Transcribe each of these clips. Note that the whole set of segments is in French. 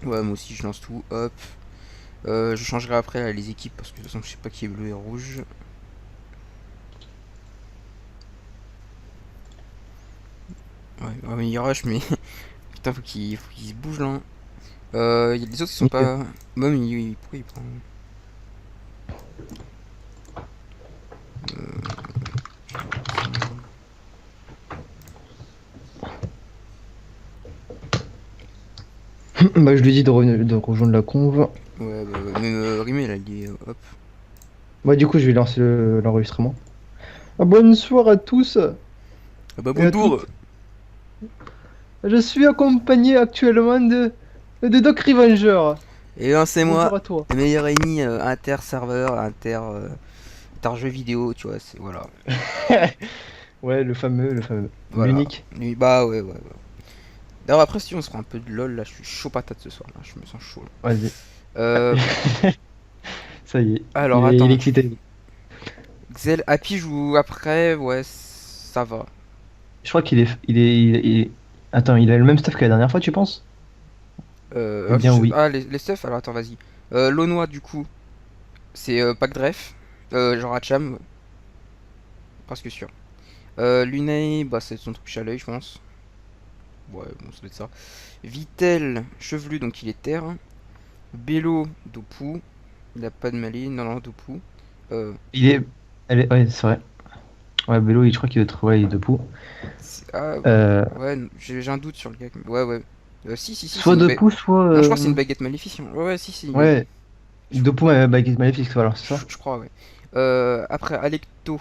Ouais, moi aussi je lance tout, hop. Je changerai après là, les équipes parce que de toute façon je sais pas qui est bleu et rouge. Ouais, ouais, il rush, mais putain, faut qu'il se bouge là. Y a les autres qui sont Ok. pas. Bon, mais pourquoi il prend. Je vais descendre. Bah, je lui dis de rejoindre la conve. Ouais, bah, ouais. Même Rimé là, il est. Hop. Bah, du coup, je vais lancer l'enregistrement. Ah, bonsoir à tous Ah bah et à bonjour. toutes. Je suis accompagné actuellement de Doc Revenger. Et ben c'est moi, Bonjour à toi. le meilleur ennemi inter-serveur, inter-jeu vidéo, tu vois, c'est voilà. Ouais, le fameux, Voilà. l'unique. Bah ouais, ouais, ouais. D'ailleurs, après, si on se fera un peu de lol, là, je suis chaud patate ce soir, là, je me sens chaud. Là. Vas-y. Euh, Ça y est, alors, il est attends. excité. Xel, Happy joue après, ouais, ça va. Je crois Attends, il a le même stuff que la dernière fois, tu penses? Eh bien, oui. Les stuff, alors attends, vas-y. Launois, du coup, c'est Pack Dref, genre Hacham, presque sûr. Lunei, bah, c'est son truc à je pense. Ouais, bon, ça doit être ça. Vitel, chevelu, donc il est terre. Bello, Dopu. Il a pas de maline, non, non, Dopu. Euh, Il est. Ouais, c'est vrai. Ouais, Bello, je crois qu'il doit être. Ouais, il est debout. ah, Euh, ouais, j'ai un doute sur le gars. Ouais, ouais. Si, c'est Soit une baguette. debout, soit. Non, je crois que c'est une baguette maléfique. Hein. Ouais, ouais, si, c'est une baguette. Ouais, Je, debout, baguette maléfique, voilà, c'est ça? je crois, ouais. Après, Alecto.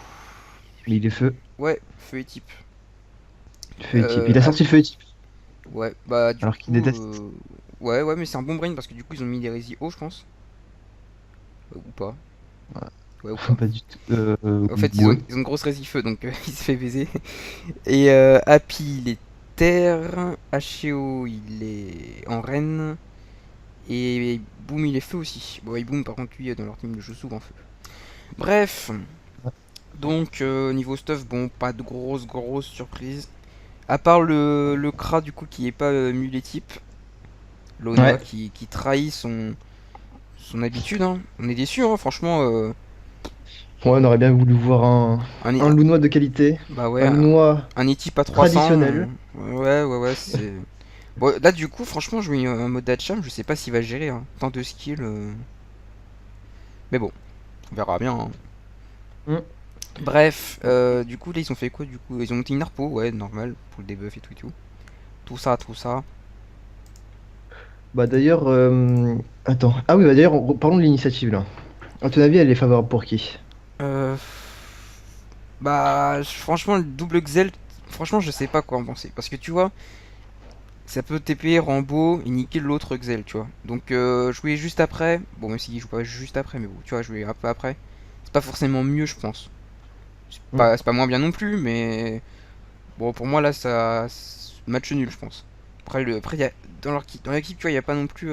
Mais il est feu. Ouais, feu et type. Feu et type. Il a sorti le feu et type. Ouais, bah, du Alors qu'il coup. déteste. Ouais, ouais, mais c'est un bon brain parce que du coup, ils ont mis des résis hauts, je pense. Ou pas. Ouais, ou pas. Pas du tout. En fait, Ouais. ils ont une grosse résif feu, donc il se fait baiser. Et Happy, il est terre. Heo, il est en reine. Et Boom, il est feu aussi. Bon, et Boom, par contre, lui, dans leur team, il joue souvent en feu. Bref, donc niveau stuff, bon, pas de grosses surprises. À part le Kra, du coup, qui est pas mulet type. Lonoa Ouais. qui trahit son habitude. Hein. On est déçus, hein, franchement. Ouais, on aurait bien voulu voir Un, un lounois de qualité. bah ouais, Un lounois un E-type à 300. traditionnel. Ouais, ouais, ouais, c'est. Bon, là, du coup, franchement, je mets un mode Hacham, je sais pas s'il va gérer. Hein. Tant de skills. Mais bon, on verra bien. Hein. Hmm. Bref, du coup, là, ils ont fait quoi du coup? Ils ont monté une harpo, ouais, normal, pour le debuff et tout et tout. Tout ça, tout ça. Bah d'ailleurs. Attends. Ah oui, bah d'ailleurs, parlons de l'initiative là. À ton avis, elle est favorable pour qui? Euh, Bah, franchement, le double Xel, franchement, je sais pas quoi en penser. Parce que tu vois, ça peut TP Rambo et niquer l'autre Xel, tu vois. Donc, jouer juste après, bon, même s'il joue pas juste après, mais bon, tu vois, jouer un peu après, c'est pas forcément mieux, je pense. Hmm. C'est pas moins bien non plus, mais bon, pour moi, là, ça. Match nul, je pense. Après dans l'équipe, tu vois, il y a pas non plus.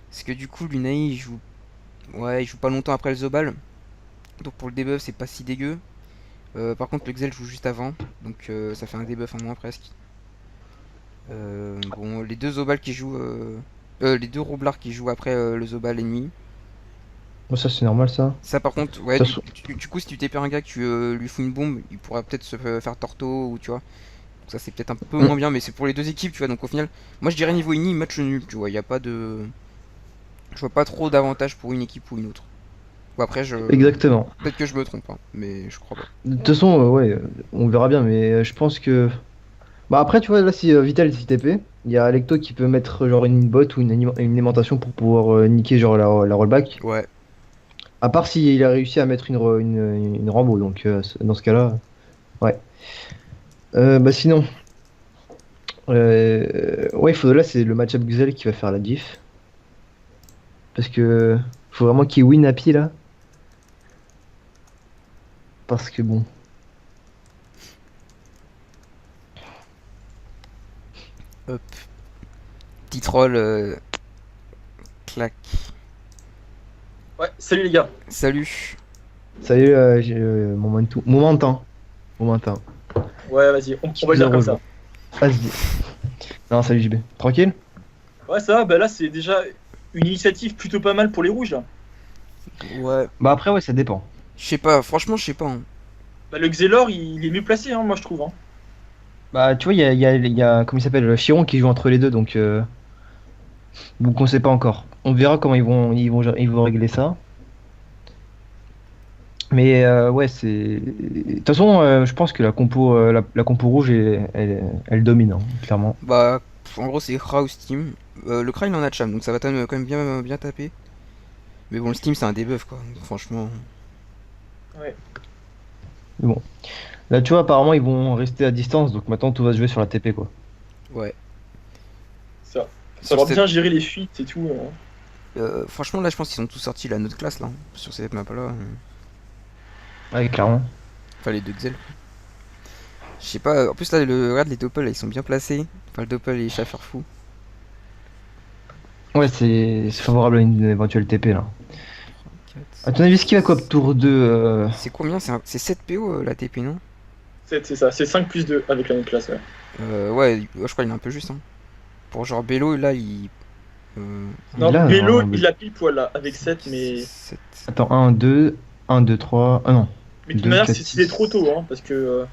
Parce que du coup, Lunai, il joue. Ouais, il joue pas longtemps après le Zobal. Donc pour le debuff, c'est pas si dégueu. Par contre, le Xel joue juste avant. Donc ça fait un debuff en moins presque. Bon, les deux Zobal qui jouent. Les deux Roublards qui jouent après le Zobal ennemi. Bon, ça, c'est normal ça. Ça, par contre, De ouais, toute façon. du coup, si tu TP un gars, que tu lui fous une bombe, il pourra peut-être se faire torto ou tu vois. Donc ça, c'est peut-être un peu Hmm. moins bien, mais c'est pour les deux équipes, tu vois. Donc au final, moi je dirais niveau ini, match nul, tu vois. Il y a pas de. Je vois pas trop d'avantages pour une équipe ou une autre. Ou après, je. Exactement. Peut-être que je me trompe, hein, mais je crois pas. De toute façon, ouais, on verra bien, mais je pense que. Bah après, tu vois, là, si Vital est TP, il y a Alecto qui peut mettre genre une bot ou une aimantation pour pouvoir niquer genre la rollback. Ouais. À part s'il a réussi à mettre une Rambo, donc dans ce cas-là, ouais. Bah sinon, ouais, là, c'est le match-up Xuel qui va faire la diff. Parce que faut vraiment qu'il win Happy là. Parce que bon. Hop. Petit troll, clac. Ouais, salut les gars. Salut. Salut, Momentum. Momentum. Ouais, vas-y, on Qui va le nous a dire comme rejoint. ça. Vas-y. Non, salut JB. Tranquille? Ouais, ça va, bah là, c'est déjà une initiative plutôt pas mal pour les rouges, là. Ouais, Bah après, ouais, ça dépend. je sais pas, franchement, je sais pas, hein. Bah, le Xelor, il est mieux placé, hein, moi, je trouve. Hein. Bah tu vois, comment il s'appelle, Chiron qui joue entre les deux, donc on sait pas encore. On verra comment ils vont régler ça. Mais ouais, c'est. De toute façon, je pense que la compo rouge, elle domine, hein, clairement. Bah, en gros, c'est Kra ou Steam. Le Kra, il en a Cham, donc ça va quand même bien taper. Mais bon, le Steam, c'est un debuff, quoi. Donc, franchement. Ouais. Mais bon. Là, tu vois, apparemment, ils vont rester à distance, donc maintenant tout va se jouer sur la TP, quoi. Ouais. Ça Sur va cette- bien gérer les fuites et tout. franchement, là, je pense qu'ils sont tous sortis la notre classe, là, hein, sur cette map-là. Ouais, clairement. Enfin, les deux Xel. Je sais pas, en plus, là, regarde, les Doppel, là, ils sont bien placés. Enfin, le Doppel et Schaffer fou. Ouais, c'est favorable à une éventuelle TP, là. À 4. ton avis, ce qui va quoi, tour 2 C'est combien? C'est 7 PO, la TP, non? C'est ça, c'est 5 plus 2 avec la même classe. Ouais. Ouais, je crois qu'il est un peu juste, hein. Pour genre Bello, là, il. Non, Là, Bello, non, il a pile poil là, avec 7, mais. 7. Attends, 1, 2, 1, 2, 3. Ah non. Mais de toute 2, manière, 4, c'est trop tôt, hein, parce que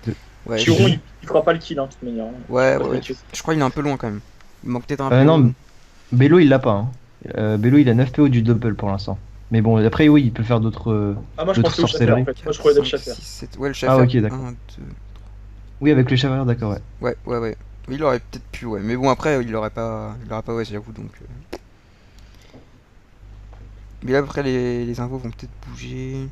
Ouais, Chiron, il fera pas le kill, hein, de toute manière. Hein. ouais, Faut pas se ouais. mentir. Je crois qu'il est un peu loin quand même. Il manque peut-être un PO. Non, Bello, il l'a pas, hein. Bello, il a 9 PO du double pour l'instant. Mais bon, après, oui, il peut faire d'autres Ah, moi je d'autres pensais au Schaffer en sorcelleries. fait. Moi je croyais d'être Schaffer. 6, 7. Ouais, le Ah, Schaffer. ok, d'accord. 1, 2. Oui, avec le chevalier, d'accord, ouais. Ouais. Il aurait peut-être pu, ouais. Mais bon, après, il aurait pas, ouais, j'avoue, donc. Mais là, après, les infos vont peut-être bouger.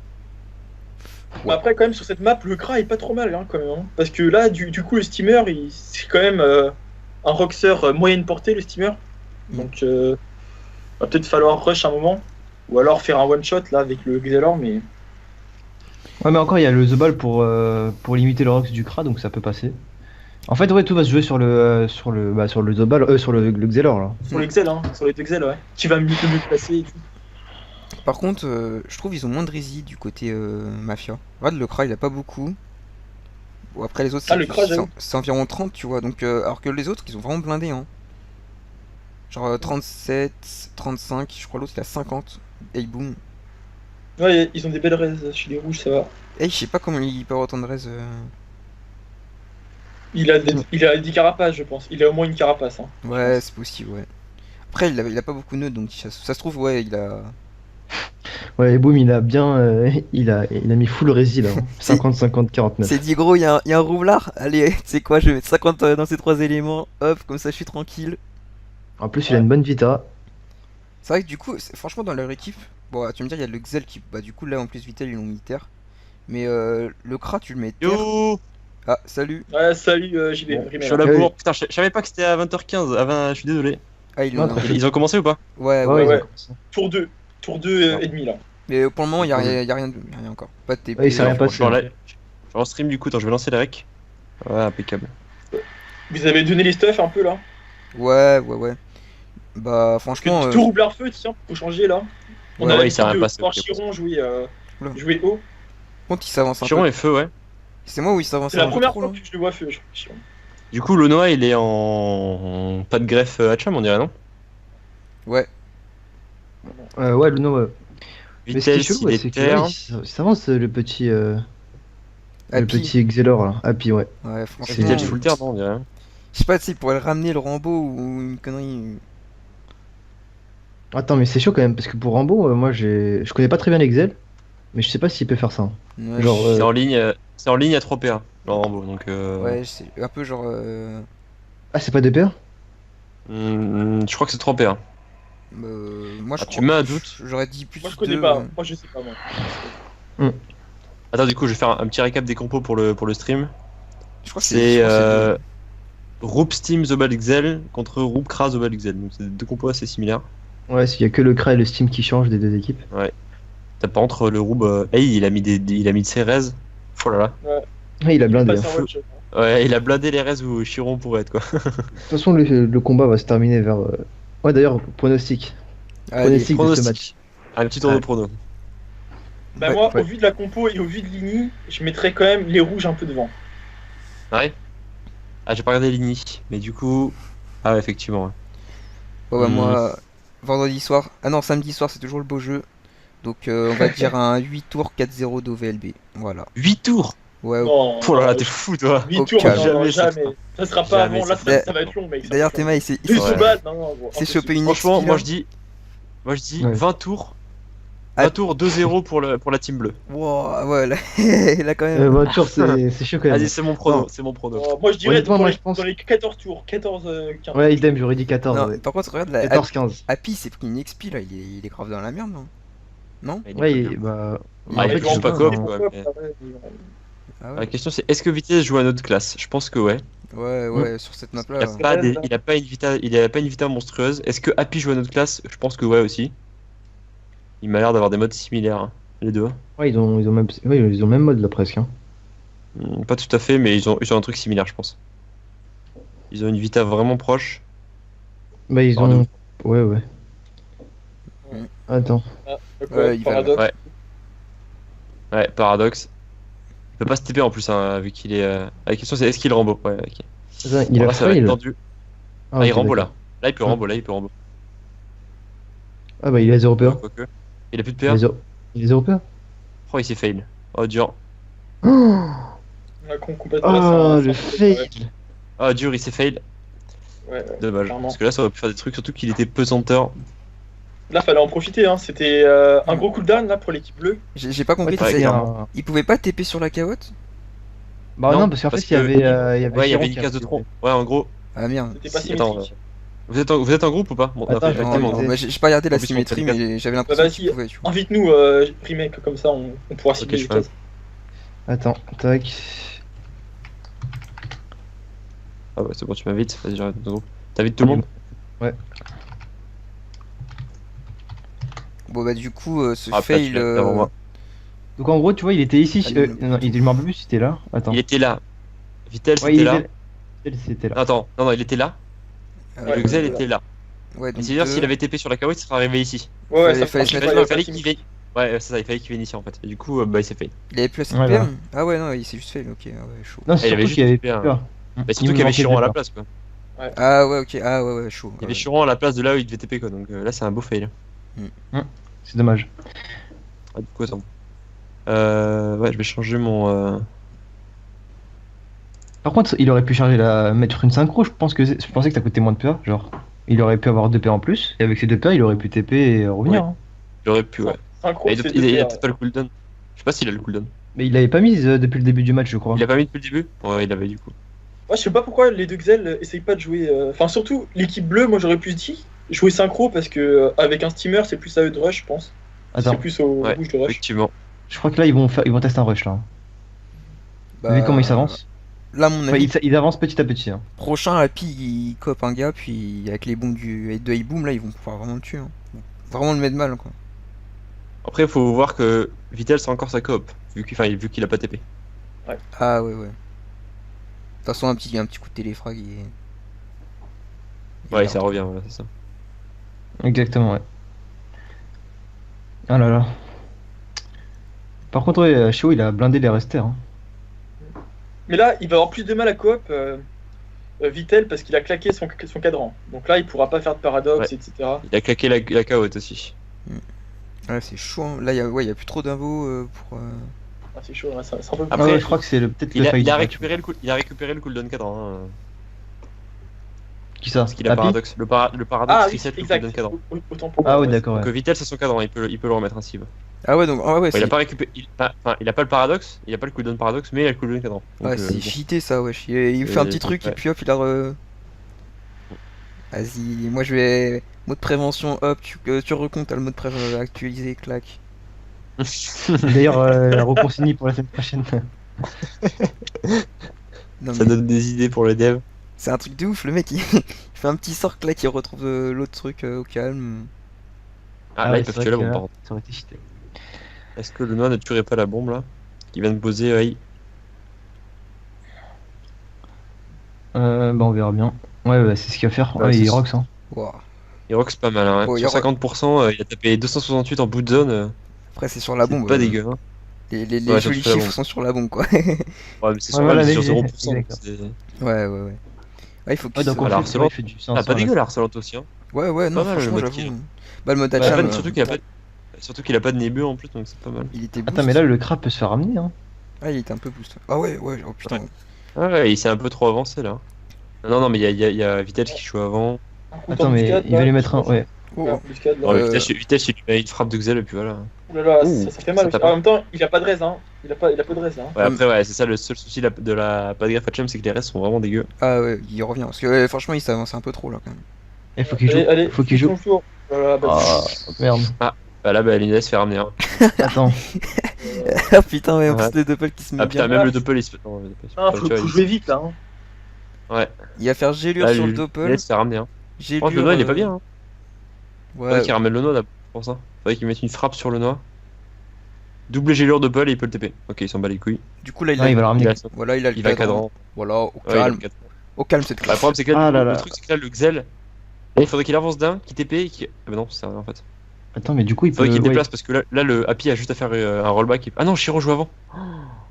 Mais après, quand même, sur cette map, le Kra est pas trop mal, hein, quand même. Hein. Parce que là, du coup, le steamer, c'est quand même un roxer moyenne portée, le steamer. Donc, va peut-être falloir rush un moment. Ou alors faire un one shot là avec le Xelor, mais. Ouais, mais encore, il y a le The Ball pour limiter le Rox du Kra, donc ça peut passer. En fait, ouais, tout va se jouer sur le The Ball, sur le Xelor, là. Sur les Xel, hein, sur les deux Xel, ouais. Qui va mieux placer et tout. Par contre, je trouve ils ont moins de réside du côté Mafia. Regarde, le Kra, il a pas beaucoup. Bon, après, les autres, Ah, le Kra, j'avoue. c'est environ 30, tu vois. Donc, alors que les autres, ils ont vraiment blindé, hein. Genre 37, 35, je crois l'autre, il a 50. Et boum. Ouais, ils ont des belles raises chez les rouges, ça va. Et je sais pas comment il peut avoir autant de raise. Il a des carapaces, je pense. Il a au moins une carapace. Hein. Ouais, c'est possible, ouais. Après, il a pas beaucoup de nœuds, donc ça se trouve, ouais, il a. Ouais, et boum, il a bien. Il a mis full rési, là. Hein. 50, 50, 49. C'est dit, gros, il y a un roublard. Allez, tu sais quoi, je vais mettre 50 dans ces trois éléments. Hop, comme ça, je suis tranquille. En plus, il a une bonne Vita. C'est vrai que du coup, franchement, dans leur équipe, bon, tu vas me dire, il y a le Xel qui. Bah, du coup, là, en plus, Vital, ils l'ont mis terre. Mais le Kra, tu le mets terre. Yo, Ah, salut. Ouais, salut, JB. bon, Rimel. je suis à la Ah oui. bourre. Putain, je savais pas que c'était à 20h15. Je suis désolé. Ah, ils Non, l'ont. tranquille. Ils ont commencé ou pas? Ouais, Ouais, ils ont ouais. commencé. Tour 2. Tour 2 Non. et demi là. Mais pour le moment, il y a, Ouais. y a rien, y a rien encore. Pas de TP. Ouais, il s'est rien Je passé. suis en live. Je suis en stream du coup. Attends, je vais lancer la rec. Ouais, impeccable. Vous avez donné les stuffs un peu là. Ouais. Bah, Parce que franchement. tout roublard feu, tiens, faut changer là. On Ouais, a il s'est rien l'habitude de passé, voir ok. Chiron Oula. jouer haut. Contre, il s'avance un Chiron peu. est feu, ouais. C'est moi où il s'avance C'est la un peu première trop, fois là. que je le vois feu, Chiron. Du coup, le Noah, il est en pas de greffe Hacham, on dirait, non? Ouais. Ouais, le nom. Mais ce qui est Vitel, chelou, s'il ouais, est c'est que terre. là, il s'avance le petit. Le Happy. petit Xelor, là. Happy, ouais. Ouais, Et franchement. Vitel full terre, non, on dirait. Je sais pas si il pourrait le ramener le Rambo ou une connerie. Attends, mais c'est chaud quand même, parce que pour Rambo, moi, je connais pas très bien l'Exel, mais je sais pas s'il peut faire ça. Ouais, Genre, C'est en ligne à 3 PA, le Rambo. Donc, ouais, c'est un peu genre. Ah, c'est pas DPR? je crois que c'est 3 PA. Moi, je Ah, tu crois- mets un doute? J'aurais dit plus Moi je connais de. pas, moi je sais pas moi. Attends, du coup, je vais faire un petit récap des compos pour le stream. Je crois que C'est je crois que Roop Steam The Ball XL contre Roop Kra The Ball XL. Donc, c'est deux compos assez similaires. Ouais, s'il y a que le Kra et le Steam qui changent des deux équipes. T'as pas entre le Roop. Hey, il a mis de ses raises. Oh là là. Ouais, il a blindé. Passe Hein. un one shot. Ouais, il a blindé les raises où Chiron pourrait être, quoi. De toute façon, le combat va se terminer vers. Ouais, d'ailleurs, pronostic. Allez, Pronostic de ce Pronostic. match. Un petit tour de Ouais. prono. Bah Ouais, moi, ouais. au vu de la compo et au vu de l'ini, je mettrais quand même les rouges un peu devant. Ouais. Ah, j'ai pas regardé l'ini, mais du coup. Ah, ouais, effectivement. Ouais. Bon, bah, moi, vendredi soir. Ah non, samedi soir, c'est toujours le beau jeu. Donc, on va dire un 8 tours 4-0 d'OVLB. Voilà. 8 tours. Ouais, Non, Oh là là, t'es fou, toi. 8 au tours, calme. non, Jamais ça jamais. fera. Ça sera pas Jamais avant, là, ça fera. ça va être long, mec. D'ailleurs, Théma, il s'est Les Ouais. Zubat, non, bon, s'est chopé une Franchement, XP, moi là. je dis Ouais. 20 tours. Ah. 20 tours 2-0 pour la team bleue. Wow, ouais, là, là, quand même. Voiture, c'est chaud quand même. Allez, c'est mon prono, Non. c'est mon prono. Moi, je dirais Honnêtement, dans, moi, les, je pense- dans les 14 tours, 14, 15. Ouais, idem, j'aurais dit 14. Non, Ouais. par contre, regarde, la 14-15. Happy s'est pris une XP, là. Il est grave dans la merde, non? Non? Il est Ouais, pas bien. bah. Il Ah, est il en a fait, joué je pas sais coop, hein. quoi. mais- Ah La ouais, question c'est est-ce que Vitesse joue à notre classe? Je pense que ouais. ouais, sur cette Il map-là. a pas, il a pas une vita monstrueuse. Est-ce que Happy joue à notre classe? Je pense que ouais aussi. Il m'a l'air d'avoir des modes similaires, hein, les deux. Ouais, ils ont même, ouais, ils ont le même mode là presque. Hein. Pas tout à fait, mais ils ont un truc similaire, je pense. Ils ont une vita vraiment proche. Bah, ils Oh, de ont. ouf. Ouais, ouais. Mm. Attends. Ouais, il va paradoxe. Ouais. Ouais, paradoxe. Il peut pas se TP en plus, hein, vu qu'il est. La question c'est est-ce qu'il rambo? Ouais, ok. Attends, il Bon, a là, ça va être fail. tendu. Ah, Ah, il ok, rambo d'accord. là. Là, il peut rambo, là, il peut rambo. Ah, bah, il a 0 PA. Quoique. Il a plus de Il PA? a 0, il a 0 PA. Oh, il s'est fail. Oh, dur. Oh, La con complètement. le fail. Oh, dur, il s'est fail. Ouais, Dommage. clairement. Parce que là, ça aurait pu faire des trucs, surtout qu'il était pesanteur. Là, fallait en profiter, hein. C'était un gros cooldown là pour l'équipe bleue. J'ai pas compris, Ouais, t'as- c'est clairement. un- il pouvait pas TP sur la carotte? Bah, Non, non, parce qu'en parce fait, il y que- avait. Il y avait Ouais, il y avait Chiron une qui case de avait- tronc. Ouais, en gros. Ah merde. C'était pas Attends, symétrique. vous êtes en groupe ou pas? Bon, Attends, après, je vais Non, Attends, non, mais- bah, j'ai pas regardé la En plus, on symétrie, fait mais j'avais Bah, l'impression vas-y, qu'il pouvait, tu vois. invite-nous, remake, comme ça on pourra cibler je les fais. cases. Attends, tac. Ah ouais, c'est bon, tu m'invites. Vas-y, j'arrête ton groupe. T'invites tout le monde? Bon, bah, du coup, ce Ah, fail. tu l'as avant moi. Donc, en gros, tu vois, il était ici. Ah, Non, je me rappelle plus si c'était là. Attends. Il était là. Vitel, Ouais, c'était il là. était. C'était là. Attends, non, il était là. euh, Et le Xel était là. ouais, Et donc, c'est-à-dire, s'il avait TP sur la carotte, il serait arrivé ici. Ouais, Fallait- ça fallait se marche mettre pas, là, il fallait fallait qu'il vienne. Ouais, c'est ça, il fallait qu'il vienne ici en fait. Et du coup, bah, il s'est fait. il avait plus assez Ouais, de PM? voilà. Ah ouais, non, il s'est juste fail, ok, ah ouais, chaud. Non, il c'est avait surtout juste qu'il y avait fait un- peur. Mais Il surtout me qu'il y avait manquait Chiron à de la peur. place quoi. Ah ouais, ok, ah ouais, chaud. Il y avait ouais. Chiron à la place de là où il devait TP quoi. Donc là, c'est un beau fail. C'est dommage. Ah, du coup, attends. Ouais, je vais changer mon. Par contre, il aurait pu mettre une synchro. Je pensais que ça coûtait moins de PA. Genre, il aurait pu avoir 2 PA en plus. Et avec ces 2 PA, il aurait pu TP et revenir. Ouais. Hein. Il aurait pu, ouais. Synchro, Et c'est il a deux peut-être pas le cooldown. Je sais pas s'il a le cooldown. Mais il l'avait pas mise depuis le début du match, je crois. Il l'a pas mis depuis le début? Ouais, il l'avait du coup. Ouais, je sais pas pourquoi les deux Xel essayent pas de jouer. Enfin, surtout l'équipe bleue, moi j'aurais plus dit jouer synchro parce que avec un steamer, c'est plus à eux de rush, je pense. Attends, C'est plus au Ouais, rouge de rush. effectivement. je crois que là, ils vont tester un rush là. Bah, Vu comment ils s'avancent. Là, à mon Enfin, avis, ils avancent petit à petit. Hein. prochain Happy, il cope un gars, puis avec les bombes de Iboom, là, ils vont pouvoir vraiment le tuer. Hein. Vraiment le mettre mal, quoi. Après, il faut voir que Vitel c'est encore sa coop. Vu qu'il a pas TP. Ah ouais, ouais. De toute façon, un petit coup de téléfrag, il est Ouais, là. ça revient, voilà, c'est ça. Exactement, ouais. Ah là là. Par contre, ouais, Sho, il a blindé les resters. Hein. Mais là, il va avoir plus de mal à coop Vitel parce qu'il a claqué son cadran. Donc là, il pourra pas faire de paradoxe, Ouais. etc. Il a claqué la caotte aussi. Ouais, c'est chaud. Hein. Là, il y a plus trop d'infos pour. Ah, c'est chaud, ouais, c'est un peu Après, Ah ouais, je crois que c'est peut-être le Il fight. a récupéré le cooldown cadran. Hein, Qui ça parce qu'il a Happy paradoxe. Le paradoxe Ah oui, reset le exact. cooldown cadran. Autant pour Ah moi, ouais, d'accord. Donc Ouais. Vitel c'est son cadran, il peut le remettre ainsi. Ouais. Ah ouais, donc ah ouais, Il a c'est pas récupéré. Il a pas le paradoxe, il a pas le cooldown paradoxe, mais il a le cooldown cadran. Donc, ouais, c'est bon. cheaté ça, wesh. Il fait un petit truc et ouais. puis hop, il a Vas-y, moi je vais. Mot de prévention, hop, tu recomptes, t'as le mot de prévention actualisé, clac. D'ailleurs, la reconsigne pour la semaine prochaine. Non, Ça mais donne des idées pour le dev. c'est un truc de ouf, le mec il, il fait un petit sort là qui retrouve l'autre truc au calme. Ah, là, ouais, ils peuvent c'est tuer la vrai bombe que par contre. ça aurait été cheaté. Est-ce que le noix ne tuerait pas la bombe là? Qui vient de poser, ouais. Bah, on verra bien. Ouais, bah, c'est ce qu'il va faire. Bah, Ouais, c'est il ça. rocks. Hein. Wow. Il rock c'est pas mal, hein. Oh, il Sur rock. 50%, il a tapé 268 en bout de zone. Après, c'est sur la bombe. Pas dégueu, hein. Les Ouais, jolis surtout la chiffres bombe. sont sur la bombe, quoi. Ouais, mais c'est Ouais, sur, voilà, c'est sur mais- 0%. d'accord. c'est- Ouais, ouais, ouais. Ouais, il faut qu'il Ouais, donc se- en Alors, fait, selon- il fait du 500. Ah, pas là. dégueu la harcelante aussi, hein. Ouais, non, Pas mal, le franchement, mode j'avoue. kill. Bah, le mode Il a Hacham, pas- Surtout qu'il a pas de Nebu en plus, donc c'est pas mal. il était boost. Attends, mais là, le crabe peut se faire ramener, hein. Ah, il était un peu boost. Ah ouais, oh putain. Ah ouais, il s'est un peu trop avancé là. Non, mais il y a Vitesse qui joue avant. Attends, mais il va lui mettre un. Ouais. Oh, Ouais, embuscade, là. Non, mais Vitesse, il lui met une frappe de Xel et puis voilà. Ouh là là, Ouh, ça fait mal ça aussi. tape. En même temps, il a pas de raise, hein. Il a pas de raise, hein. Ouais, après, ouais, c'est ça le seul souci de la pas de gaffe Hacham, c'est que les restes sont vraiment dégueux. Ah ouais, il revient. Parce que franchement, il s'est avancé un peu trop là quand même. Il faut qu'il joue. Allez, Faut qu'il joue. bonjour. Voilà, bah, Ah, merde. Bah là, Lina se fait ramener. Hein. Attends. Ah putain, ouais, en Ouais. plus les doppel qui se met Ah putain, bien. même le doppel il se fait. Non, le doppel, Ah, tu faut vois, jouer vite là. Hein. Ouais. Il va faire Gélure Là, sur le Lina doppel. se fait ramener. Hein. Gélure. Le noix il est pas bien. Hein. Faudrait Ouais. qu'il ramène le noix d'abord pour ça. Faudrait qu'il mette une frappe sur le noix. Double gélure doppel et il peut le TP. Ok, il s'en bat les couilles. Du coup, là, il Ah, il va le a. ramener. Voilà, il a le Il va cadran. cadran. Voilà, au Ouais, il a le calme. cadran. Au calme cette Bah, le classe. problème c'est que là, Ah là le là. truc c'est que là le Xel. Là, il faudrait qu'il avance d'un, qu'il TP et qu'il. Ah bah non, c'est rien en fait. Attends, mais du coup, il peut. Faudrait qu'il ouais. déplace parce que là le Happy a juste à faire un rollback. Ah non, Shiro joue avant.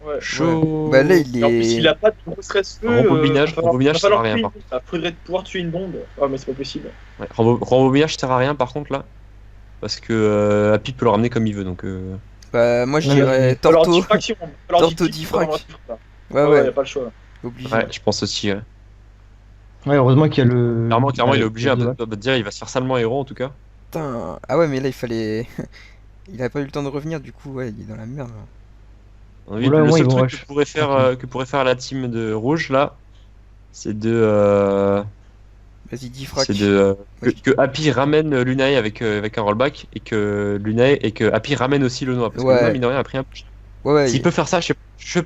Ouais. Chaud. Bah là, il Et en plus, est. il a pas de gros stress feu. Rembobinage, rembobinage, ça sert à rien, par Il faudrait pouvoir tuer une bombe. Ah, mais c'est pas possible. Ouais, rembobinage sert à rien par contre là. Parce que Happy peut le ramener comme il veut donc. Bah, moi je Non, mais dirais Alors, Torto. diffraction. Torto diffrac. Ouais, Ouais, y a pas le choix. obligé. Ouais, je pense aussi. Ouais. Ouais, heureusement qu'il y a le. Clairement, il est le- obligé de dire il va se faire salement héros en tout cas. Putain. Ah ouais, mais là il fallait. Il a pas eu le temps de revenir, du coup, ouais, il est dans la merde. Là. Oui, Oula, le moi, seul ils vont truc rush. que pourrait faire la team de rouge là, c'est de. Vas-y, diffrac. Que Happy ramène Lunae avec un rollback et que Happy ramène aussi le noix. Parce que Ouais. le noix, mine de rien, a pris un peu. Ouais, S'il peut faire ça, je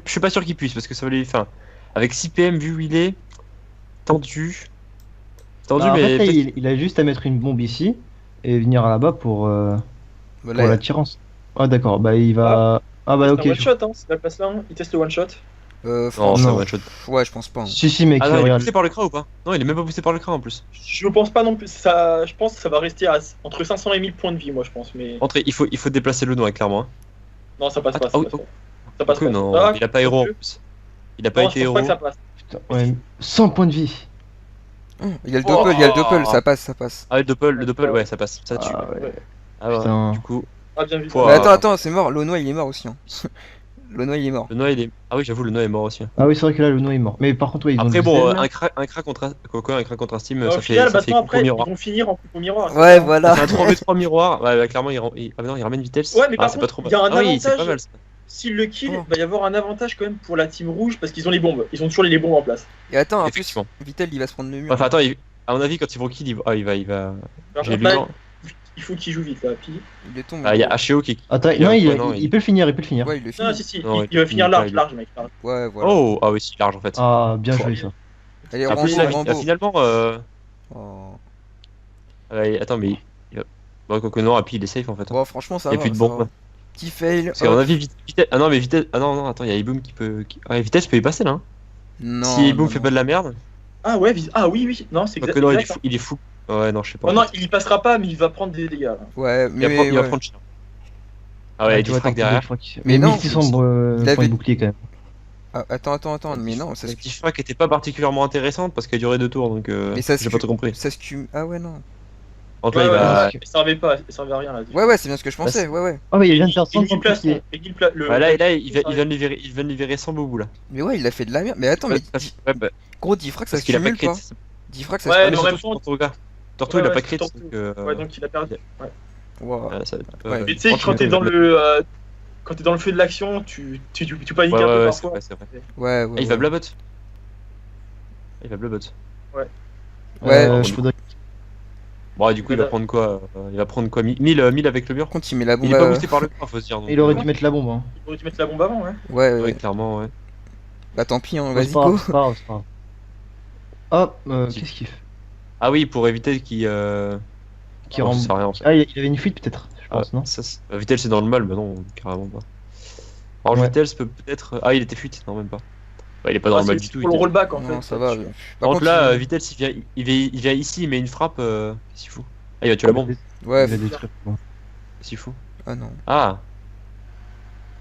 suis pas sûr qu'il puisse parce que ça va lui. Enfin, avec 6 PM vu où il est, tendu. Tendu, Bah, en mais. fait, là, peut-être- il a juste à mettre une bombe ici et venir là-bas pour Voilà. l'attirance. Ah, d'accord, bah il va. Ah, bah ok. C'est un one shot, hein. C'est la place là. Il teste le one shot. Non, Franchement, c'est un non. one shot. ouais, je pense pas. Hein. Si, mec, Ah non, il est regarde. poussé par le cran ou pas? Non, il est même pas poussé par le cran en plus. Je pense pas non plus. Ça, je pense que ça va rester à entre 500 et 1000 points de vie, moi, je pense. Mais Entrez, il faut déplacer le noix, clairement. Hein. non, ça passe pas. Ah, Ça oui, passe oh. pas. Ça passe Quoique, pas. non, Ah, il a pas héros en plus. plus. Il a pas Non, été je pense pas héros. que ça passe. Putain, ouais, 100 points de vie. Il y a le doppel, il y a le doppel, ça passe, ça passe. Ah, le doppel, ouais, ça passe. Ça tue. Ah, ouais. Ah ouais, Putain. du coup. Ah, bien vu. Faut- Mais Oh. attends, c'est mort. Lonois, il est mort aussi. Hein. Lonois, il est mort. Le noix, il est. Ah oui, j'avoue, le noix est mort aussi. Hein. Ah, oui, c'est vrai que là, le noix est mort. Mais par contre, ouais, ils ont Après, le bon, Zen. un crack contre Steam, Au ça final, fait maintenant, après, ils miroir. vont finir en coupe au miroir. c'est Ouais, ça. voilà. Ça fait un 3v3 miroir. Ouais, bah, clairement, ah, non, il ramène vitesse. Ouais, mais ah, par c'est pas contre, trop il y a un ah, oui, c'est avantage. pas mal ça. S'il le kill, Oh. il va y avoir un avantage quand même pour la team rouge parce qu'ils ont les bombes. Ils ont toujours les bombes en place. Et attends, en plus, Effectivement. Vitel, il va se prendre le mur. Enfin, attends, à mon avis, quand ils vont kill, il va. Alors, J'ai lu. là, Non. il faut qu'il joue vite là. Puis... Il est tombé. Ah, il y a HEO qui. Attends, qui- non, non, il peut le finir, il peut le finir. Ouais, il le finit. Non, si, Non, il va finir il- large, il- large, mec. large. Ouais, voilà. Oh, ah oui, si, large en fait. Ah, bien joué ça. Allez, En Rambo, plus, là, Rambo. finalement. Oh. Attends, mais. Bon, quoique non, Happy il est safe en fait. Bon, franchement, ça Il y a va. plus de ça bombes. va. Petit fail. Parce qu'à mon avis, vitesse. Ah non, mais vitesse. Ah non, attends, il y a Iboom qui peut. Ouais, vitesse peut y passer là. Hein. Non. Si Iboom non, fait non. pas de la merde. Ah ouais, ah oui, non, c'est Quoique exact. non, exact, hein. il est fou. Ouais, non, je sais pas. Oh non, il y passera pas, mais il va prendre des dégâts. Là. Ouais, Il va mais. prendre- il va ouais. prendre cher. Ah ouais, il tu vois, frappe tant derrière. pis, je crois qu'il- Mais Mais non, 1600 il points avait- de bouclier quand même. Ah, attends, mais non, ça La se, petite frappe était pas particulièrement intéressante parce qu'elle durait 2 tours donc mais ça se j'ai pas tout compris. ça se cumule. Ah ouais, non. Donc là, il Ouais, va. il servait pas, il servait à rien là. Ouais, c'est bien ce que je pensais, ouais. Ah, mais il vient de faire Et 100 il points de place bouclier. Là, il vient de lui virer sans boubou là. Mais ouais, il a fait de la merde. Mais attends, mais Ouais, bah, gros, Diffrac, ça parce se qu'il a pas cumule crit. pas. Diffrac, ça Ouais, se mais cumule. en mais même surtout temps- Tortuga. Tortuga, Ouais, il a ouais, pas c'est crit. Tortue. Donc, Ouais, donc il a perdu. Ouais. Wow. ça va être un peu- Ouais. Mais tu sais, franchement, quand t'es dans le. Quand t'es dans le feu de l'action, tu paniques un peu Ouais, c'est parfois. vrai, c'est vrai. Ouais. Ah, il va blabot. Il va blabot. Ouais. Je voudrais. Bon, du coup, il va prendre quoi 1000 avec le mur. Contre, il met la bombe. Il est pas boosté par le corps, faut se dire. donc, Il aurait dû mettre la bombe. Hein. Il aurait dû mettre la bombe avant, ouais. Ouais. Ouais, clairement, ouais. Bah tant pis, hein, C'est vas-y, pas grave, go. c'est pas grave, c'est pas grave. Hop, Si. qu'est-ce qu'il fait? Ah oui, pour éviter qu'il. Qui non, rend- ça sert à rien, en fait. Ah, il avait une fuite peut-être, je pense, non? Vittel c'est dans le mal, bah non, carrément pas. Alors Ouais. Vittel peut-être. Ah, il était fuite, non, même pas. Bah, il est pas dans Ah, le mal c'est du tout. pour le rollback en Non, fait. ça va. Tu- Par Par contre, contre, là, il- Vittel il vient ici, il met une frappe. Qu'est-ce qu'il fout? Ah, il va tuer la bombe. Ouais, Il a détruit. Qu'est-ce qu'il fout? ah non. Ah!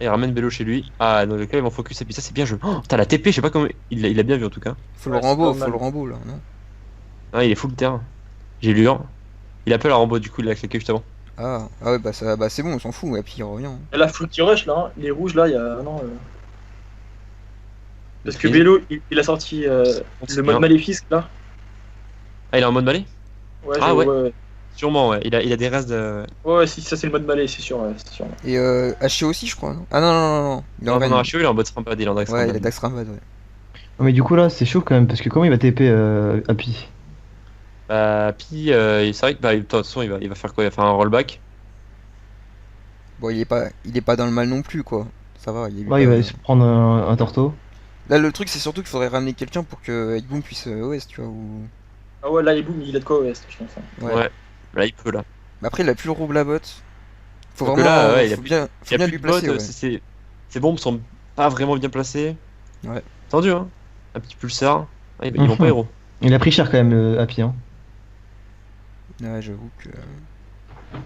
Et il ramène Bello chez lui. Ah, dans le cas, ils vont focus. Et puis ça, c'est bien joué. Oh, putain, la TP, je sais pas comment. Il a bien vu en tout cas. Faut Ouais, le c'est Rambo, pas mal. faut le Rambo là, non? Ah, il est full terrain. J'ai lu. Il appelle à Rambo, du coup, il a claqué juste avant. Ah ouais, bah c'est bon, on s'en fout, et puis il revient. Et là, faut qu'il rush là, hein. Les rouges là, il y a. Non, parce que Freeze. Bello, il a sorti C'est le bien. mode maléfique là. Ah, il est en mode malais? Ouais, Ah ouais. ouais. Sûrement, ouais. Il a des restes de. Ouais, si, ça c'est le mode malais, c'est sûr. Ouais, c'est sûr. Et HO aussi, je crois, non? Ah non, il est en Non, Rennes. non, HO, il est en mode Rampad, il est en Dax Ouais, il Rampad. a Dax Ramad, ouais. Mais du coup là c'est chaud quand même parce que comment il va TP Happy? Bah, puis, c'est vrai que, bah, de toute façon, il va faire quoi? Il va faire un rollback. Bon, il est pas dans le mal non plus, quoi. Ça va, il est Ouais, il va se prendre un torto. Là, le truc, c'est surtout qu'il faudrait ramener quelqu'un pour que Igboom puisse OS, tu vois, ou... Ah ouais, là, il boum, il a de quoi OS, je pense. Hein. Ouais. Là, il peut, là. Mais après, il a plus le rouble la bot. Faut Donc vraiment... là, ouais, faut bien Il y a lui plus de bot, placer, ouais. ses bombes sont pas vraiment bien placées. Ouais. Tendu, hein. Un petit pulsar. Ah, ils vont pas héros. Il a pris cher quand même le Happy hein. Ouais, j'avoue que...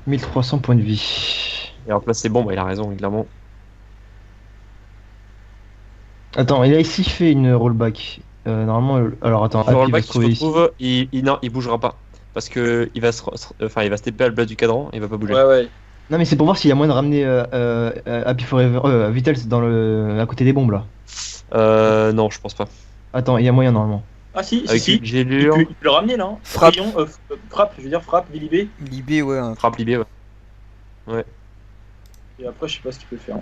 1300 points de vie. Et alors que là, c'est bon, bah, il a raison, clairement. Attends, il a ici fait une rollback. Normalement, alors attends, Le Happy va rollback se qui se trouver ici. retrouve, non, il bougera pas. Parce que il va il va se TP à le plat du cadran et il va pas bouger. Ouais. Non mais c'est pour voir s'il y a moyen de ramener Happy Forever, Vitals dans à côté des bombes là. Non, je pense pas. Attends, il y a moyen normalement. Ah si, Avec si. une gélure, Il peut le ramener là. Hein. Frappe. Rayon, frappe, je veux dire frappe, Bilibé. Libé, ouais, frappe libé, ouais. Et après, je sais pas ce qu'il peut faire.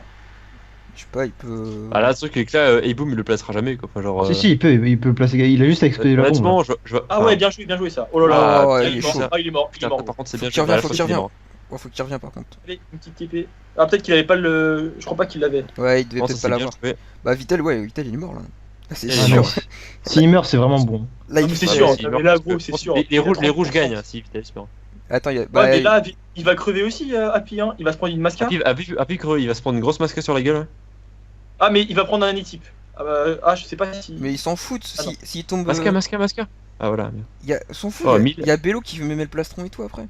je sais pas, il peut... Ah là, le truc c'est que là, Eboom il le placera jamais quoi. Enfin, genre, Si, il peut le placer. Il a juste à exploser la bombe. honnêtement, Là. je vois. Ah ouais, bien joué ça. Oh là là. Ah, ouais, il il est est mort. chaud. Ah, il est mort. Putain, par contre, c'est bien Faut qu'il joué. revienne, Ouais, faut je qu'il pense qu'il est revienne. mort. Ouais, faut qu'il revienne, par contre. Allez, une petite TP. Ah, peut-être qu'il avait pas le. Je crois pas qu'il l'avait. Ouais, il devait Non, peut-être ça, pas c'est bien l'avoir. joué. Bah, Vital, il est mort, là. Ah, c'est Ah, Ah, sûr. non, s'il meurt, c'est vraiment bon. Là, Ah, il mais c'est faut- sûr. s'il mais meurt, là, parce gros, que c'est je pense sûr. que Il a les rouges 30%. gagnent, si Vitesse meurt. Attends, Ouais, mais là, il va crever aussi, Happy. Hein. Il va se prendre une mascara. Happy creux, il va se prendre une grosse masque sur la gueule. Ouais. Ah, mais il va prendre un Anytip. Je sais pas si. Mais ils s'en foutent, Ah, non. s'il tombe... Masca. Ah voilà. S'en fout, Oh, il 1000. y a Bello qui met le plastron et tout, après.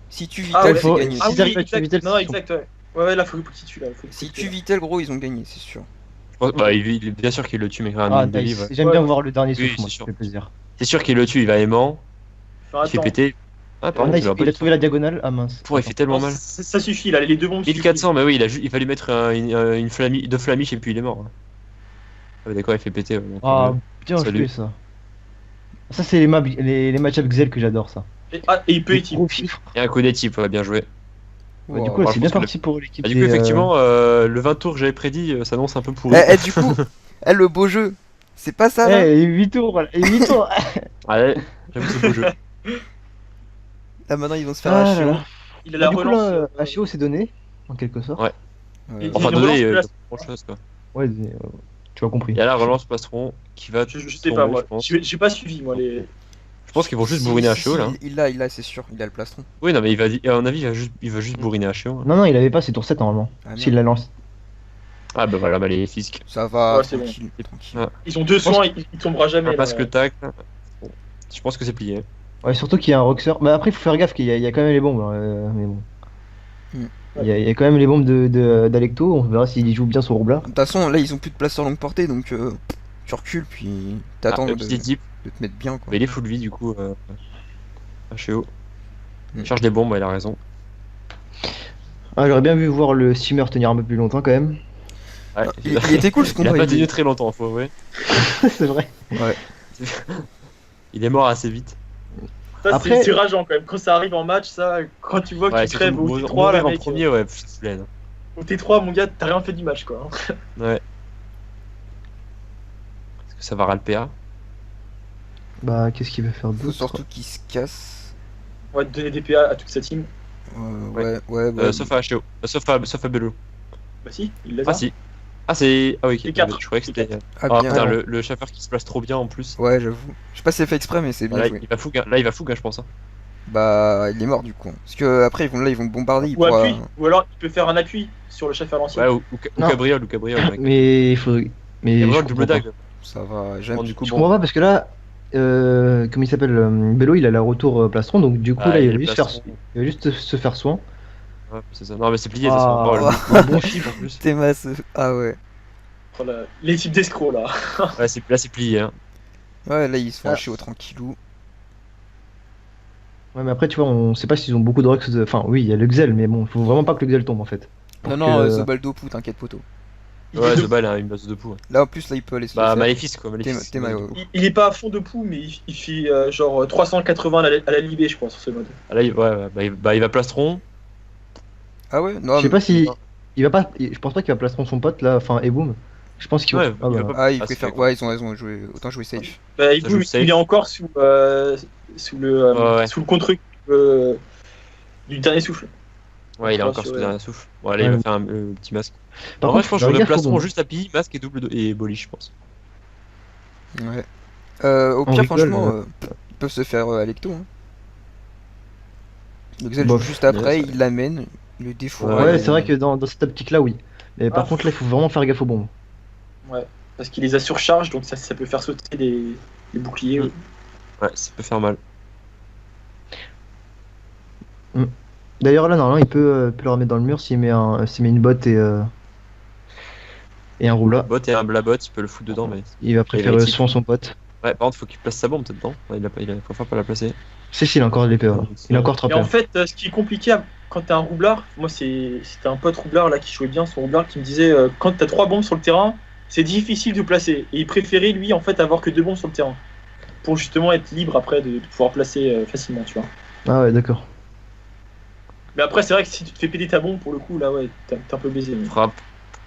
Si tu Ah, Vital, ouais. c'est faut- gagné. Ah S'ils arrivent oui, à tuer exact. Vital, Non, c'est exact, ouais. Ouais, là, faut qu'il tue là. Faut qu'il Si tue, tu là. Vital, gros, ils ont gagné, c'est sûr. Bah, il est bien sûr qu'il le tue, mais Ah, de nice. livre. J'aime Ouais. bien voir le dernier Oui, souffle, moi, c'est ça sûr. fait plaisir. C'est sûr qu'il le tue, il va aimant, Enfin, il fait attends. péter. Ah, Ah, pardon, nice, je l'aurais pas il a dit. trouvé la diagonale. Ah mince. Pourquoi il fait tellement Non, mal? ça suffit là, les deux bombes. 1400, mais oui, il fallait mettre deux flamiches et puis il est mort. Ah, ouais, d'accord, il fait péter. Donc, Ah, bien Salut. joué ça. Ça, c'est les match-up Xel que j'adore ça. Et il peut Les équipe. gros chiffres. Et un coup des types, ouais, bien joué. Ouais, du Wow. coup, là, Bah, c'est je bien pense que parti pour l'équipe. Ah, du coup, des, effectivement, le 20 tours que j'avais prédit s'annonce un peu pourri. Du coup, le beau jeu, c'est pas ça, là? 8 tours, voilà. 8 tours. Ouais, j'aime ce beau jeu. Là, maintenant, ils vont se faire Ah, un là, HO. là. Il a la Du coup, relance. là, HO c'est donné, en quelque sorte. Ouais. Ouais. Et- Enfin, une donné, relance pas grand chose quoi. Ouais, tu as compris. Il y a la relance plastron qui va. Je sais tomber, pas, moi. Je pense. J'ai pas suivi, moi, les. Je pense qu'ils vont juste Si, bourriner si, HO si, là. il l'a, c'est sûr, il a le plastron. Oui, non, mais à mon avis, il va juste bourriner HO. hein. Non, il avait pas, c'est tour 7 normalement. Ah, S'il merde. la lance. Ah, bah voilà, bah les fiscs. Ça va, Ouais, c'est tranquille, tranquille. Ouais. Ils ont deux pense soins, il tombera jamais. Un là. masque tacle. Bon, je pense que c'est plié. Ouais, surtout qu'il y a un Roxer. Bah après, il faut faire gaffe qu'il y a quand même les bombes. Mais bon. Hmm. Il y a quand même les bombes d'Alecto. On verra s'il joue bien son roublard. De toute façon, là, ils ont plus de place sur longue portée, donc tu recules, puis t'attends Ah, de petit type. te mettre bien, quoi. Mais il est full vie du coup. HO. Il Mm. charge des bombes, il a raison. Ah, j'aurais bien vu voir le steamer tenir un peu plus longtemps quand même. Ouais, Il était cool ce il a combat. pas il tenu est- très longtemps, faut avouer. C'est vrai. Ouais. Il est mort assez vite. Ça, Après- c'est rageant quand même. Quand ça arrive en match, ça, quand tu vois que Ouais, tu crèves surtout au T3, mourir là, en mec. premier, ouais, pff, c'est laid. Au T3, mon gars, t'as rien fait du match, quoi. Ouais. Est-ce que ça va ralper? Bah, qu'est-ce qu'il va faire Faut d'autre? surtout qu'il se casse. On va te donner des PA à toute sa team. Ouais. Sauf à HO. Sauf à Bello. Bah si, il l'a Ah si. Ah c'est. Ah oui, ok. Les quatre. Je croyais que c'était. Ah, Ah bien. putain, le chauffeur qui se place trop bien en plus. Ouais, j'avoue. Je sais pas si c'est fait exprès, mais c'est bien Là, joué. il va fougue, là, il va fougue, je pense. Hein. Bah, il est mort du coup. Parce que après, ils vont bombarder. Il Ou pourra... appui, ou alors il peut faire un appui sur le chef à l'ancienne. Ouais, ou Non. Cabriol, mec. Mais il faut. Mais je Cabriol, comprends double pas. dague. Ça va. Bon, du coup, Je bon. comprends pas parce que là, comme il s'appelle, Bello, il a la retour plastron, donc du coup Ah, là, il il est va juste faire, plastron. il va juste se faire soin. Ouais, c'est ça. Non, mais c'est plié, Ah, ça. Oh, un bon chiffre. en plus. T'es masse. Ah ouais. Oh là, les types d'escrocs là. Ouais, là, c'est plié. Hein. Ouais, là, ils se font Ah. chier au tranquillou. Ouais, mais après, tu vois, on sait pas s'ils ont beaucoup de Rux. Enfin, oui, il y a le Xel, mais bon, faut vraiment pas que le Xel tombe en fait. Non, Pour non, que- Zobal Dopu, t'inquiète, poteau. Ouais, est de- Zobal a une base de poux. Ouais. Là, en plus, là, il peut aller se le Bah, faire. Maléfice quoi, Maléfice. T'es mal- il est pas à fond de poux, mais il fait genre 380 à la libé, je crois, sur ce mode. Ah, là, il va plastron. Ah ouais? Non, Je sais pas si. non. Il va pas. Je pense pas qu'il va placer son pote là, enfin, et boum. Je pense qu'il va. Ouais, Ah, il va bah. pas. Ah, il Ah, préfère. c'est Ouais, ils ont raison, autant jouer safe. Bah, Ça joue il safe. est encore sous Ouais. le contre du dernier souffle. Ouais, il est encore sur- sous dernier souffle. Bon, là, il Ouais. va faire un petit masque. Par En vrai, contre, je pense que faire j'aurais gaffe au plastron bomb. juste Happy, masque et double et Bolish, je pense. Ouais. Au On pire, rigole, franchement, ils peuvent se faire Alecto. Hein. Le Xel joue Bof. juste après, Ouais, ça- il l'amène, il le défouraille. Ouais, Ouais, c'est vrai que dans cette optique-là, oui. Mais par Ah. contre, là, il faut vraiment faire gaffe aux bombes. Ouais. Parce qu'il les a surcharge, donc ça peut faire sauter les boucliers. Mm. Ouais, ça peut faire mal. D'ailleurs, là, normalement, il peut le remettre dans le mur s'il met une botte et un roula. Bot et un blabot, il peut le foutre dedans, mais. Il va préférer Hérétique. soin son pote. Ouais, par contre, faut qu'il place sa bombe peut-être dedans. Ouais, il préfère pas la placer. C'est s'il a encore de l'épée. Voilà. Il a encore Et 3 en fait, ce qui est compliqué quand t'as un roublard, moi c'était un pote roublard là qui jouait bien son roublard qui me disait quand t'as 3 bombes sur le terrain, c'est difficile de placer. Et il préférait lui en fait avoir que 2 bombes sur le terrain. Pour justement être libre après de pouvoir placer facilement, tu vois. Ah ouais, d'accord. Mais après, c'est vrai que si tu te fais péter ta bombe, pour le coup, là ouais, t'es un peu baisé. mais- Frappe,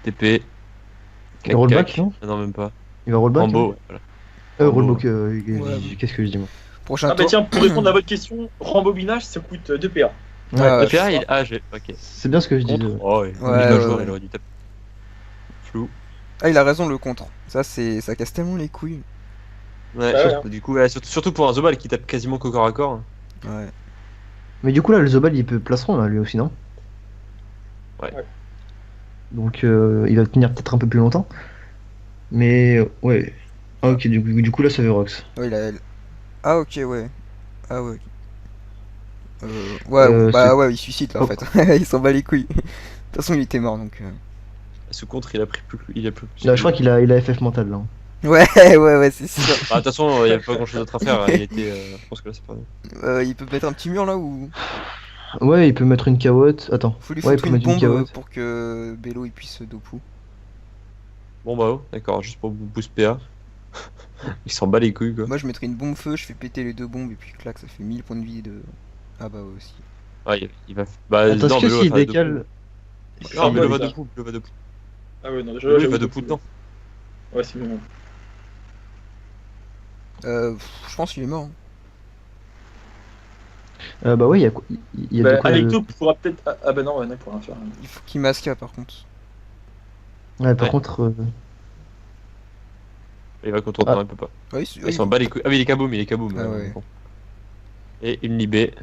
TP. Il rollback, non Ah non, même pas. Il va rollback. Rambo, hein ouais, voilà. Rollback, Ouais. qu'est-ce que je dis moi? Prochain Ah bah tour. tiens, pour répondre à votre question, rembobinage ça coûte 2 PA. Ouais, Ah, Le PA, il. Ah, j'ai. Ok. c'est bien ce que je dis. Contre. Oh, ouais. Ouais, Le ouais, joueur, ouais. il aurait dû taper. Flou. Ah, il a raison, le contre. Ça casse tellement les couilles. Ouais, Bah ouais, surtout- du coup, ouais, surtout pour un Zobal qui tape quasiment qu'au corps à corps. Ouais. Mais du coup, là, le Zobal, il peut placeront, là, lui aussi, non? Ouais. Donc, il va tenir peut-être un peu plus longtemps. Mais, ouais. Ah, ok, du coup, là, ça veut Rox. Ouais, Ah, ok, ouais. Ah, ouais. Ouais, bah c'est- ouais, il suicide là en Oh. fait. Il s'en bat les couilles. De toute façon, il était mort donc. Ce contre, il a pris plus. Il a plus. Là, je crois qu'il a FF mental, là. Ouais, ouais, c'est sûr. Ah, de toute façon, il n'y avait pas grand chose d'autre à faire. Il était. Je pense que là, c'est perdu. Il peut mettre un petit mur là ou. Ouais, il peut mettre une carotte. Attends. Faut lui Ouais, il foutre peut une mettre une bombe carotte. pour que Bello il puisse dopu. Bon, bah, oh, d'accord, juste pour boost PA. Il s'en bat les couilles, quoi. Moi je mettrais une bombe feu, je fais péter les 2 bombes et puis clac, ça fait 1000 points de vie de. Ah bah ouais aussi. Ouais, il va. Bah, Attends, non, est-ce que Bello va s'il faire les décale. deux C'est coups. Non, Bello va ça. de coup. Bello va de coup. Ah ouais, non, déjà, Bello, il j'avoue va de que- coup dedans. Ouais, c'est bon. Je pense qu'il est mort. Bah, ouais, il y a Bah, de quoi. Alecto pourra peut-être. Ah bah non, ouais, non, il pourra rien faire. Il faut qu'il masque par contre. Ouais, par Ouais. contre. Il va contourner, Ah. non, il peut pas. Ouais, Il s'en bat les couilles. Ah, mais il est kaboom, Ah ouais. bon. Et une libé, je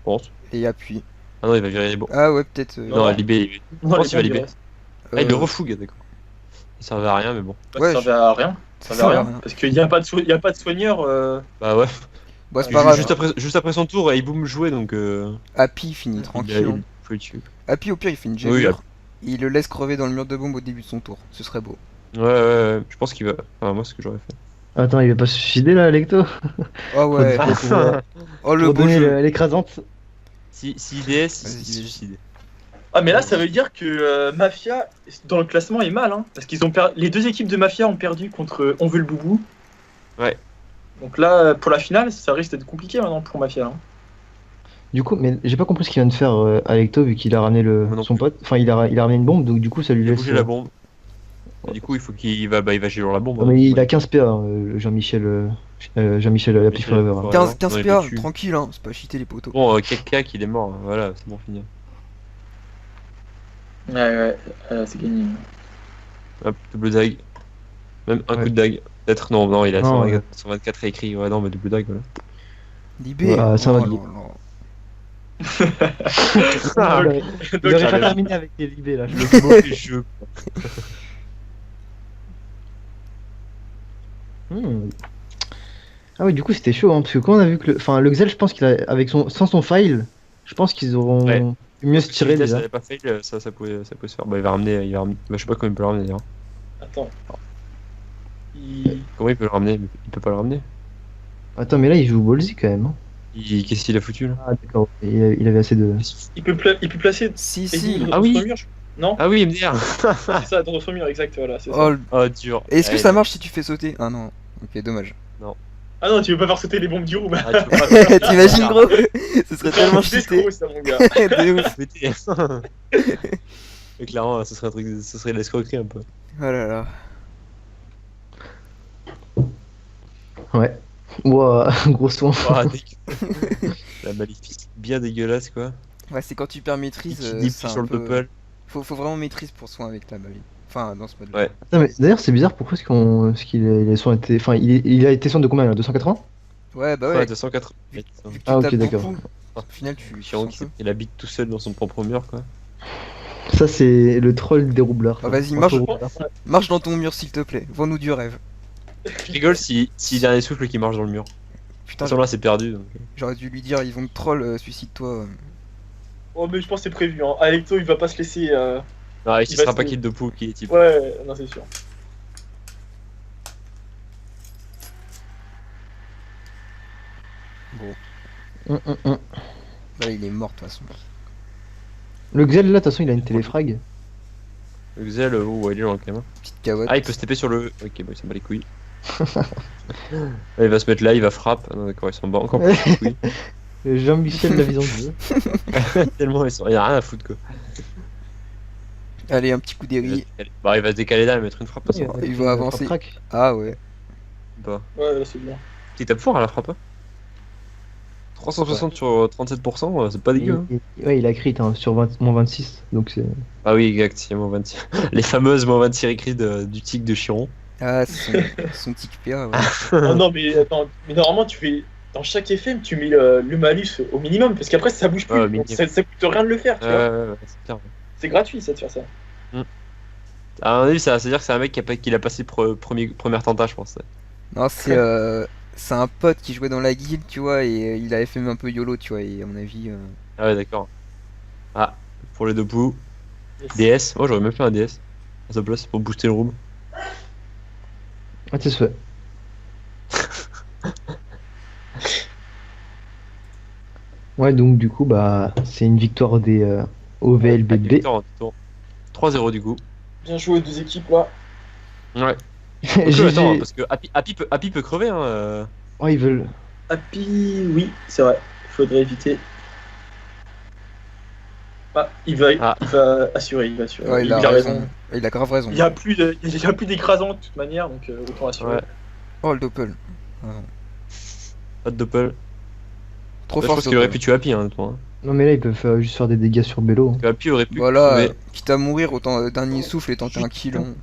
pense. Et appuie. Ah non, il va virer les bombes. Ah ouais, peut-être. Non, libé. Non, pense les qu'il va bombes, libérer. Ah, il le euh, refougue, d'accord. Il servait à rien, mais bon. Bah, Ouais, ça servait à rien. Ça servait à rien. rien. Parce qu'il n'y a pas de soigneur. Bah ouais. Bah c'est Ju- pas grave. Juste après son tour, il boum jouer, donc. Happy finit Il tranquille. hein. faut le tuer. Happy au pire il fait une Oui, gélure. Il le laisse crever dans le mur de bombe au début de son tour. Ce serait beau. Ouais, je pense qu'il va. Enfin, moi, c'est ce que j'aurais fait. Attends, il va pas se suicider là, Alecto? Ah ouais. Pour pouvoir- Oh le pour beau donner jeu. l'écrasante. Si IDS, il Vas-y, se vas-y. suicidait. Ah, mais là, ça veut dire que Mafia, dans le classement, est mal. Hein, parce qu'ils ont les 2 équipes de Mafia ont perdu contre On veut le boubou. Ouais. Donc là, pour la finale, ça risque d'être compliqué maintenant pour Mafia. Hein. Du coup, mais j'ai pas compris ce qu'il vient de faire Alecto vu qu'il a ramené Moi non son plus. pote. Enfin, il a ramené une bombe, donc du coup, ça lui Il a laisse. bougé la bombe. Et du coup, il faut qu'il va. Bah, il va gérer la bombe. Ouais, hein. mais il a 15 PA, hein, Jean-Michel Happy Forever. hein. 15 Non, il PA, le tue. tranquille hein, c'est pas cheater les poteaux. Bon, Kaka, il est mort. Voilà, c'est bon, fini. Ouais, c'est gagné. Hop, double dag. Même un Ouais. coup de dag. Peut-être, non, il a Non, 124, 124 à écrit. Ouais, non, mais double dag, voilà. Libé. Ouais, ça va, Oh Guy. là là. Donc, Il donc, aurait pas j'avais- terminé avec les libés là. Le mauvais jeu. Hmm. Ah oui, du coup c'était chaud, hein, parce que quand on a vu que le Xel, je pense qu'il a avec sans son file, je pense qu'ils auront Ouais. pu mieux se tirer Si Vitesse déjà. avait pas fail, ça pouvait se faire. Bah, il va ramener. Bah, je sais pas comment il peut le ramener d'ailleurs. Attends. Il... Comment il peut le ramener? Il peut pas le ramener. Attends, mais là il joue Ballsy quand même. Hein. Qu'est-ce qu'il a foutu là? Ah, d'accord. Il avait assez de. Il peut placer Si, Edou si. dans Ah oui. son mur, non? Ah oui, MDR. C'est ça, dans son mur, exact, voilà, c'est ça. Oh, Oh, dur. est-ce que Allez, ça marche si tu fais sauter? Ah non. Ok, dommage. Ah non, tu veux pas faire sauter les bombes du roux, bah. Ah, tu peux pas- T'imagines, gros? Ce serait tellement C'est cheaté. escroc, ça, mon gars. De ouf. Pété. Et clairement, ce serait un truc, ce serait de l'escroquerie un peu. Oh là là. Ouais. Ouah, gros soin. Ah, dégueu. La maléfique, bien dégueulasse quoi. Ouais, c'est quand tu perds maîtrise. Qui c'est sur un le peu... peuple. Faut vraiment maîtrise pour soin avec la magie. Enfin, dans ce mode. Ouais. Non, mais d'ailleurs, c'est bizarre, pourquoi est-ce qu'on. Est-ce qu'il a, soin été. Enfin, il a été soin de combien là? 280? Ouais, bah Ouais, ouais. 280. Vu que tu Ah, ok, tapes d'accord. beaucoup, au final, tu Chiron sens qui peu. il habite tout seul dans son propre mur quoi. Ça, c'est le troll des roublard. Ah, vas-y, marche. Marche dans ton mur, s'il te plaît. Vends-nous du rêve. Je rigole si dernier souffle qui marche dans le mur. Putain, Attention là c'est perdu donc. j'aurais dû lui dire, ils vont te troll, suicide-toi. Oh, mais je pense que c'est prévu, hein. Alecto, il va pas se laisser. Ah, il Il sera va pas se- kill de poule qui est type. Ouais, non, c'est sûr. Bon, bah, il est mort de toute façon. Le Xel, là, de toute façon, il a une téléfrag. Le Xel, oh, il est loin quand même. Petite cavotte. Ah, il peut se taper sur le. Ok, bon, il s'en bat les couilles. Là, il va se mettre là, il va frappe. Ah non, d'accord, il s'en bat encore plus les couilles. Jean-Michel, la vision de Dieu. Tellement, il y a rien à foutre quoi. Allez, un petit coup d'airy. Bah, il va se décaler là et mettre une frappe, de toute façon. Il va avancer. Crack. Ah ouais. Bah. Ouais, là, c'est bien. Petit tape fort à la frappe. Hein. 360 sur 37%, c'est pas dégueu. Hein. Ouais, il a crit hein, sur moins 26. Donc c'est. Ah oui, exact, il y a moins 26. Les fameuses moins 26 écrits du tic de Chiron. Ah, son tic PA, ouais. Oh non, mais attends, mais normalement, tu fais. Dans chaque FM, tu mets le malus au minimum, parce qu'après, ça bouge plus. Ouais, au donc minimum. ça coûte rien de le faire, tu vois. Ouais, c'est clair. C'est gratuit, ça, de faire ça. À mon avis, ça veut dire que c'est un mec qui a passé première tenta, je pense. Non, c'est un pote qui jouait dans la guilde, tu vois, et il avait fait un peu YOLO, tu vois, et à mon avis. Ah ouais, d'accord. Ah, pour les deux poux. Yes. DS. Moi, j'aurais même fait un DS à sa place pour booster le room. Ah, c'est fait. Ouais, donc du coup, bah, c'est une victoire des OVLBB. Victoire en tour. 3-0 du coup. Bien joué, deux équipes, là. Ouais. GG. Attends, parce que Happy peut crever. Hein. Oh, ils veulent. Happy, oui, c'est vrai. Faudrait éviter. Ah, il va assurer, il va assurer. Ouais, il a raison. Il a grave raison. Il y a plus d'écrasant de toute manière, donc autant assurer. Ouais. Oh, le doppel. Ah, non. Pas de doppel. Trop Je fort, pense ce qu'il aurait doppel. pu tuer Happy, hein, honnêtement. Hein. Non, mais là, ils peuvent juste faire des dégâts sur Bello. Parce que Happy aurait pu. Voilà, crever. quitte à mourir, autant dernier souffle et tenter un kill. Hein.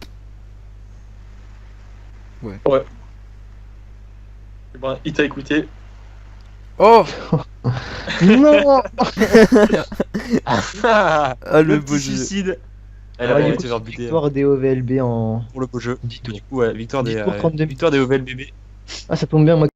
Eh ben, il t'a écouté. Oh Non. Ah, le beau petit jeu. suicide. Elle Ouais, a du envie coup, de se faire buter victoire des OVLB en pour le beau jeu. 10 tours. Du coup, ouais, victoire 10 des tours, 32. victoire des OVLBB. Ah, ça tombe bien, moi.